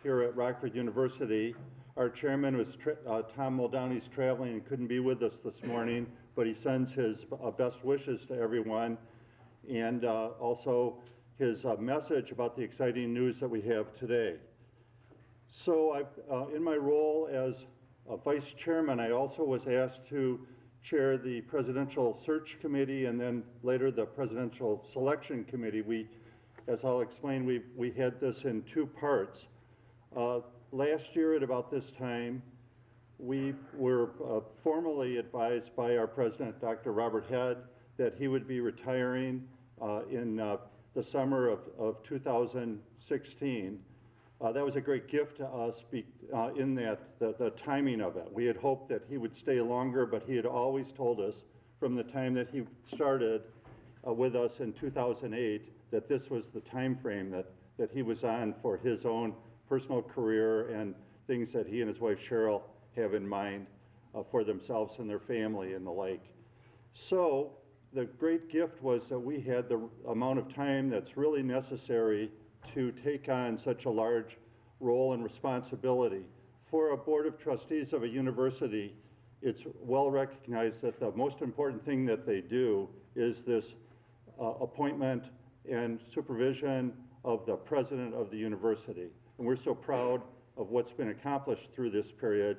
here at Rockford University. Our chairman was Tom Muldowney's traveling and couldn't be with us this morning, but he sends his best wishes to everyone, and also his message about the exciting news that we have today. So in my role as vice chairman, I also was asked to chair the Presidential Search Committee and then later the Presidential Selection Committee. As I'll explain, we had this in two parts. Last year at about this time, we were formally advised by our president, Dr. Robert Head, that he would be retiring in the summer of 2016. That was a great gift to us in that the timing of it. We had hoped that he would stay longer, but he had always told us from the time that he started with us in 2008 that this was the time frame that he was on for his own personal career and things that he and his wife Cheryl have in mind for themselves and their family and the like. So the great gift was that we had the amount of time that's really necessary to take on such a large role and responsibility. For a board of trustees of a university, it's well recognized that the most important thing that they do is this appointment and supervision of the president of the university. And we're so proud of what's been accomplished through this period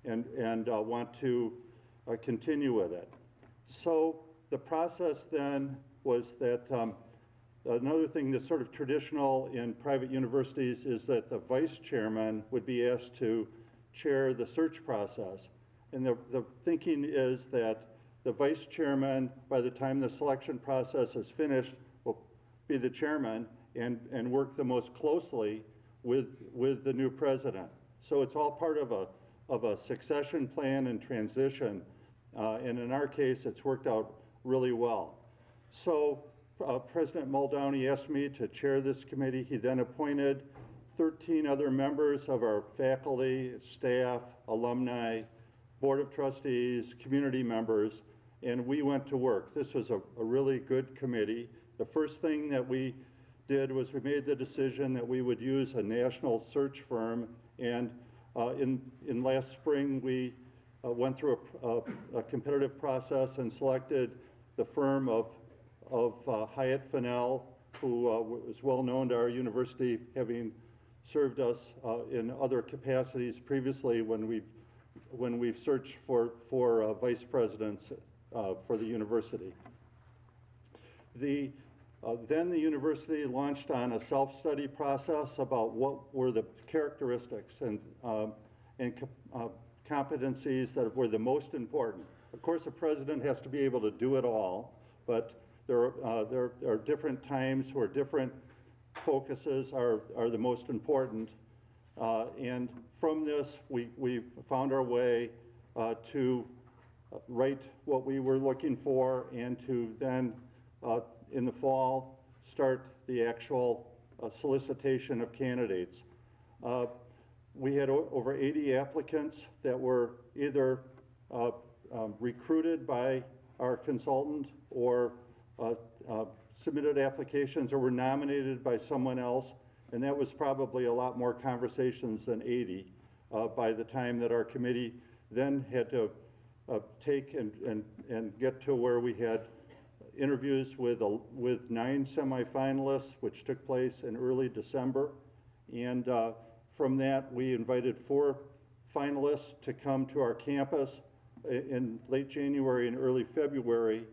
and want to continue with it. So the process then was that another thing that's sort of traditional in private universities is that the vice chairman would be asked to chair the search process. And the thinking is that the vice chairman, by the time the selection process is finished, will be the chairman and work the most closely with the new president. So it's all part of a succession plan and transition. And in our case, it's worked out really well. So President Muldowney asked me to chair this committee. He then appointed 13 other members of our faculty, staff, alumni, board of trustees, community members, and we went to work. This was a really good committee. The first thing that we did was we made the decision that we would use a national search firm, and in last spring we went through a competitive process and selected the firm of Hyatt Fennell, who was well known to our university, having served us in other capacities previously when we've searched for vice presidents for the university. Then the university launched on a self-study process about what were the characteristics and competencies that were the most important. Of course, a president has to be able to do it all, but there are different times where different focuses are the most important. And from this, we found our way to write what we were looking for and to then, in the fall, start the actual solicitation of candidates. We had over 80 applicants that were either recruited by our consultant or submitted applications or were nominated by someone else, and that was probably a lot more conversations than 80 by the time that our committee then had to take and get to where we had interviews with 9 semifinalists, which took place in early December, and from that we invited 4 finalists to come to our campus in late January and early February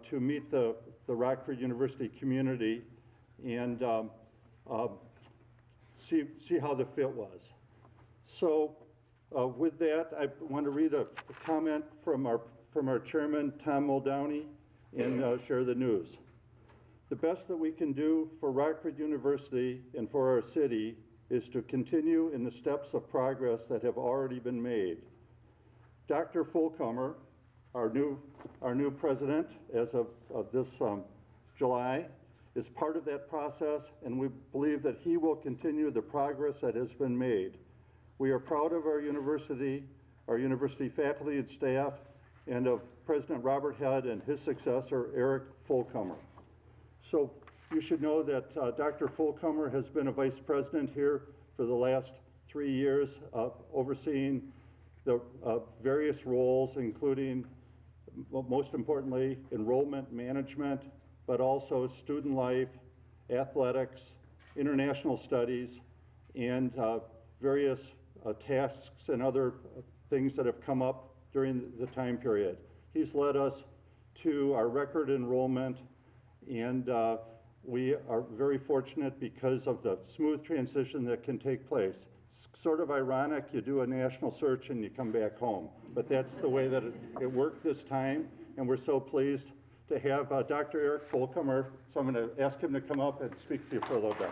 to meet the Rockford University community and see how the fit was. So with that, I want to read a comment from our chairman, Tom Muldowney, and share the news. The best that we can do for Rockford University and for our city is to continue in the steps of progress that have already been made. Dr. Fulcomer, our new president as of this July, is part of that process, and we believe that he will continue the progress that has been made. We are proud of our university faculty and staff, and of President Robert Head and his successor, Eric Fulcomer. So you should know that Dr. Fulcomer has been a vice president here for the last 3 years, overseeing the various roles, including, most importantly, enrollment management, but also student life, athletics, international studies, and various tasks and other things that have come up during the time period. He's led us to our record enrollment, and we are very fortunate because of the smooth transition that can take place. It's sort of ironic, you do a national search and you come back home, but that's the way that it worked this time, and we're so pleased to have Dr. Eric Fulcomer, so I'm going to ask him to come up and speak to you for a little bit.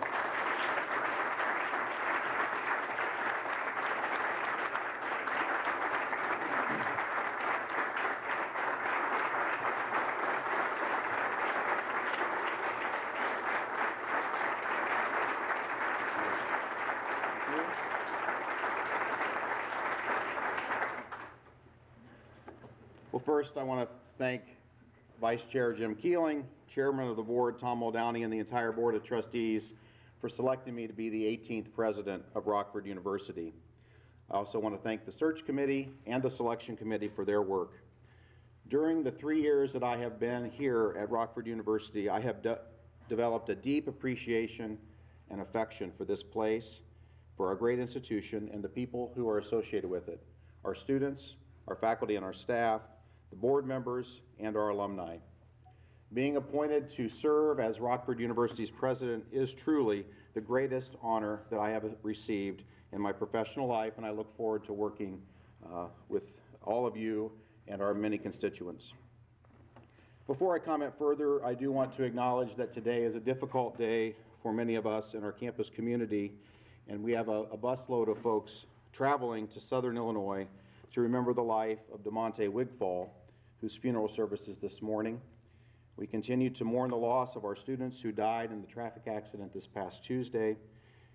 Well, first I want to thank Vice Chair Jim Keeling, Chairman of the Board Tom Muldowney, and the entire Board of Trustees for selecting me to be the 18th President of Rockford University. I also want to thank the Search Committee and the Selection Committee for their work. During the 3 years that I have been here at Rockford University, I have developed a deep appreciation and affection for this place, for our great institution, and the people who are associated with it, our students, our faculty and our staff, the board members, and our alumni. Being appointed to serve as Rockford University's president is truly the greatest honor that I have received in my professional life, and I look forward to working with all of you and our many constituents. Before I comment further, I do want to acknowledge that today is a difficult day for many of us in our campus community, and we have a busload of folks traveling to Southern Illinois to remember the life of DeMonte Wigfall, whose funeral service is this morning. We continue to mourn the loss of our students who died in the traffic accident this past Tuesday,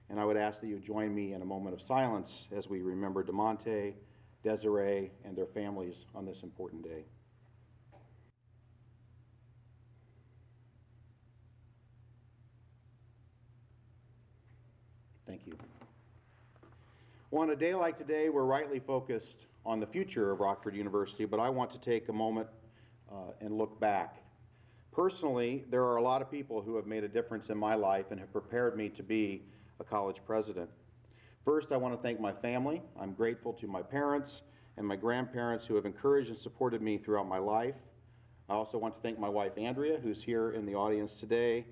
and I would ask that you join me in a moment of silence as we remember DeMonte, Desiree, and their families on this important day. Thank you. Well, on a day like today, we're rightly focused on the future of Rockford University, but I want to take a moment and look back. Personally, there are a lot of people who have made a difference in my life and have prepared me to be a college president. First, I want to thank my family. I'm grateful to my parents and my grandparents who have encouraged and supported me throughout my life. I also want to thank my wife, Andrea, who's here in the audience today,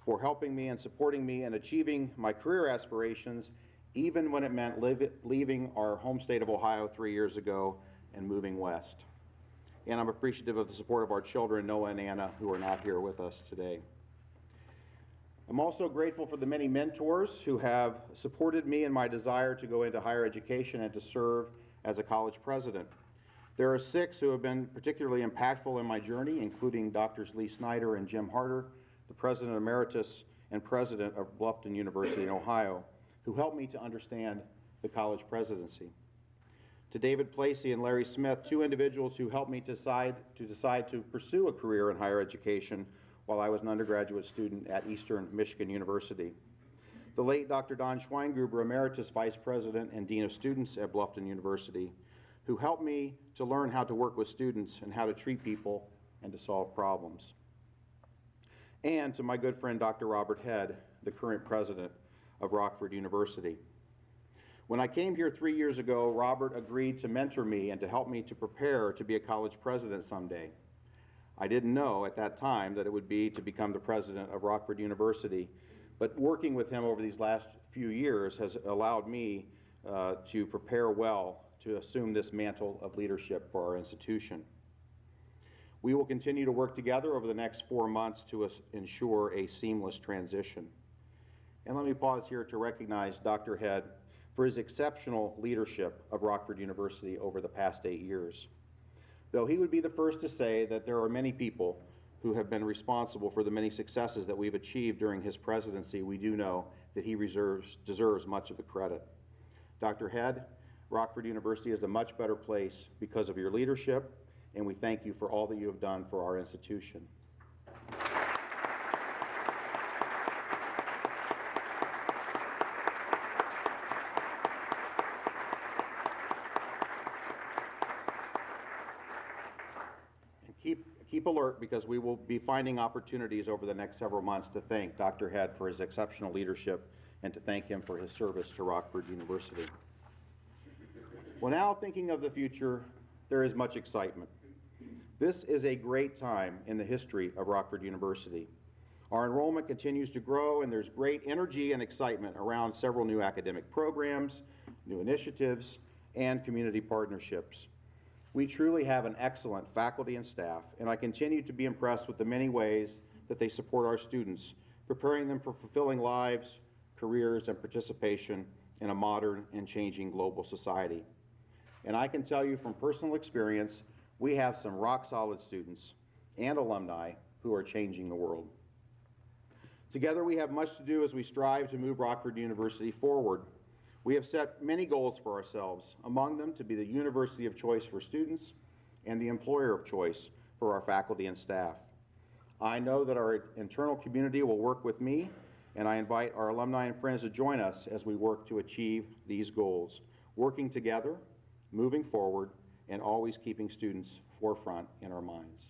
for helping me and supporting me in achieving my career aspirations, even when it meant leaving our home state of Ohio 3 years ago and moving west. And I'm appreciative of the support of our children, Noah and Anna, who are not here with us today. I'm also grateful for the many mentors who have supported me in my desire to go into higher education and to serve as a college president. There are 6 who have been particularly impactful in my journey, including Drs. Lee Snyder and Jim Harder, the President Emeritus and President of Bluffton University in Ohio, who helped me to understand the college presidency. To David Placey and Larry Smith, 2 individuals who helped me decide to pursue a career in higher education while I was an undergraduate student at Eastern Michigan University. The late Dr. Don Schweingruber, Emeritus Vice President and Dean of Students at Bluffton University, who helped me to learn how to work with students and how to treat people and to solve problems. And to my good friend Dr. Robert Head, the current president of Rockford University. When I came here 3 years ago, Robert agreed to mentor me and to help me to prepare to be a college president someday. I didn't know at that time that it would be to become the president of Rockford University, but working with him over these last few years has allowed me to prepare well to assume this mantle of leadership for our institution. We will continue to work together over the next 4 months to ensure a seamless transition. And let me pause here to recognize Dr. Head for his exceptional leadership of Rockford University over the past 8 years. Though he would be the first to say that there are many people who have been responsible for the many successes that we've achieved during his presidency, we do know that he deserves much of the credit. Dr. Head, Rockford University is a much better place because of your leadership, and we thank you for all that you have done for our institution. Keep alert because we will be finding opportunities over the next several months to thank Dr. Head for his exceptional leadership and to thank him for his service to Rockford University. Well, now thinking of the future, there is much excitement. This is a great time in the history of Rockford University. Our enrollment continues to grow and there's great energy and excitement around several new academic programs, new initiatives, and community partnerships. We truly have an excellent faculty and staff, and I continue to be impressed with the many ways that they support our students, preparing them for fulfilling lives, careers, and participation in a modern and changing global society. And I can tell you from personal experience, we have some rock-solid students and alumni who are changing the world. Together we have much to do as we strive to move Rockford University forward. We have set many goals for ourselves, among them to be the university of choice for students and the employer of choice for our faculty and staff. I know that our internal community will work with me, and I invite our alumni and friends to join us as we work to achieve these goals, working together, moving forward, and always keeping students forefront in our minds.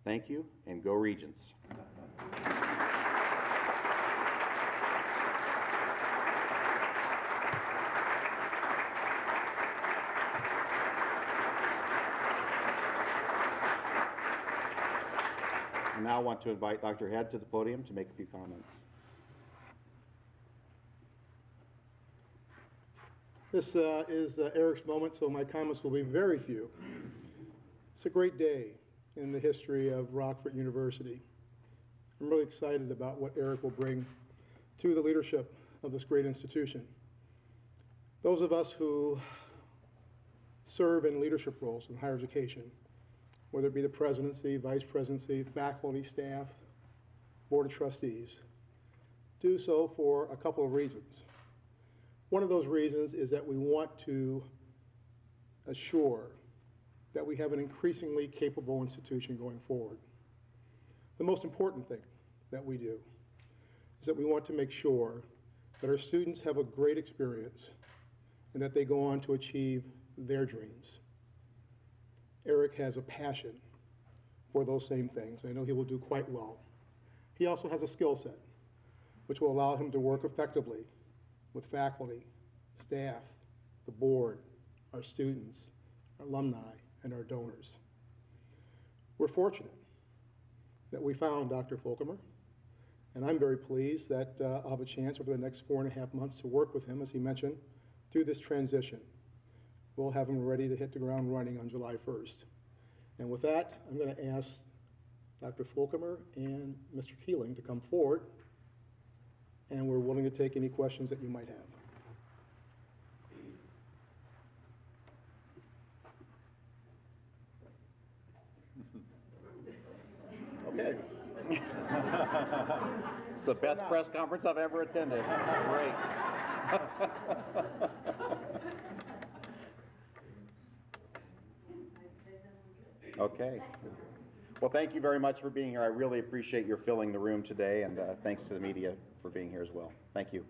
Thank you, and go Regents. I now want to invite Dr. Head to the podium to make a few comments. This is Eric's moment, so my comments will be very few. It's a great day in the history of Rockford University. I'm really excited about what Eric will bring to the leadership of this great institution. Those of us who serve in leadership roles in higher education, whether it be the presidency, vice presidency, faculty, staff, board of trustees, do so for a couple of reasons. One of those reasons is that we want to assure that we have an increasingly capable institution going forward. The most important thing that we do is that we want to make sure that our students have a great experience and that they go on to achieve their dreams. Eric has a passion for those same things. I know he will do quite well. He also has a skill set which will allow him to work effectively with faculty, staff, the board, our students, our alumni, and our donors. We're fortunate that we found Dr. Fulcomer, and I'm very pleased that I'll have a chance over the next 4.5 months to work with him, as he mentioned, through this transition. We'll have him ready to hit the ground running on July 1st. And with that, I'm going to ask Dr. Fulcomer and Mr. Keeling to come forward, and we're willing to take any questions that you might have. Okay. It's the best press conference I've ever attended. Great. Okay. Well, thank you very much for being here. I really appreciate your filling the room today, and thanks to the media for being here as well. Thank you.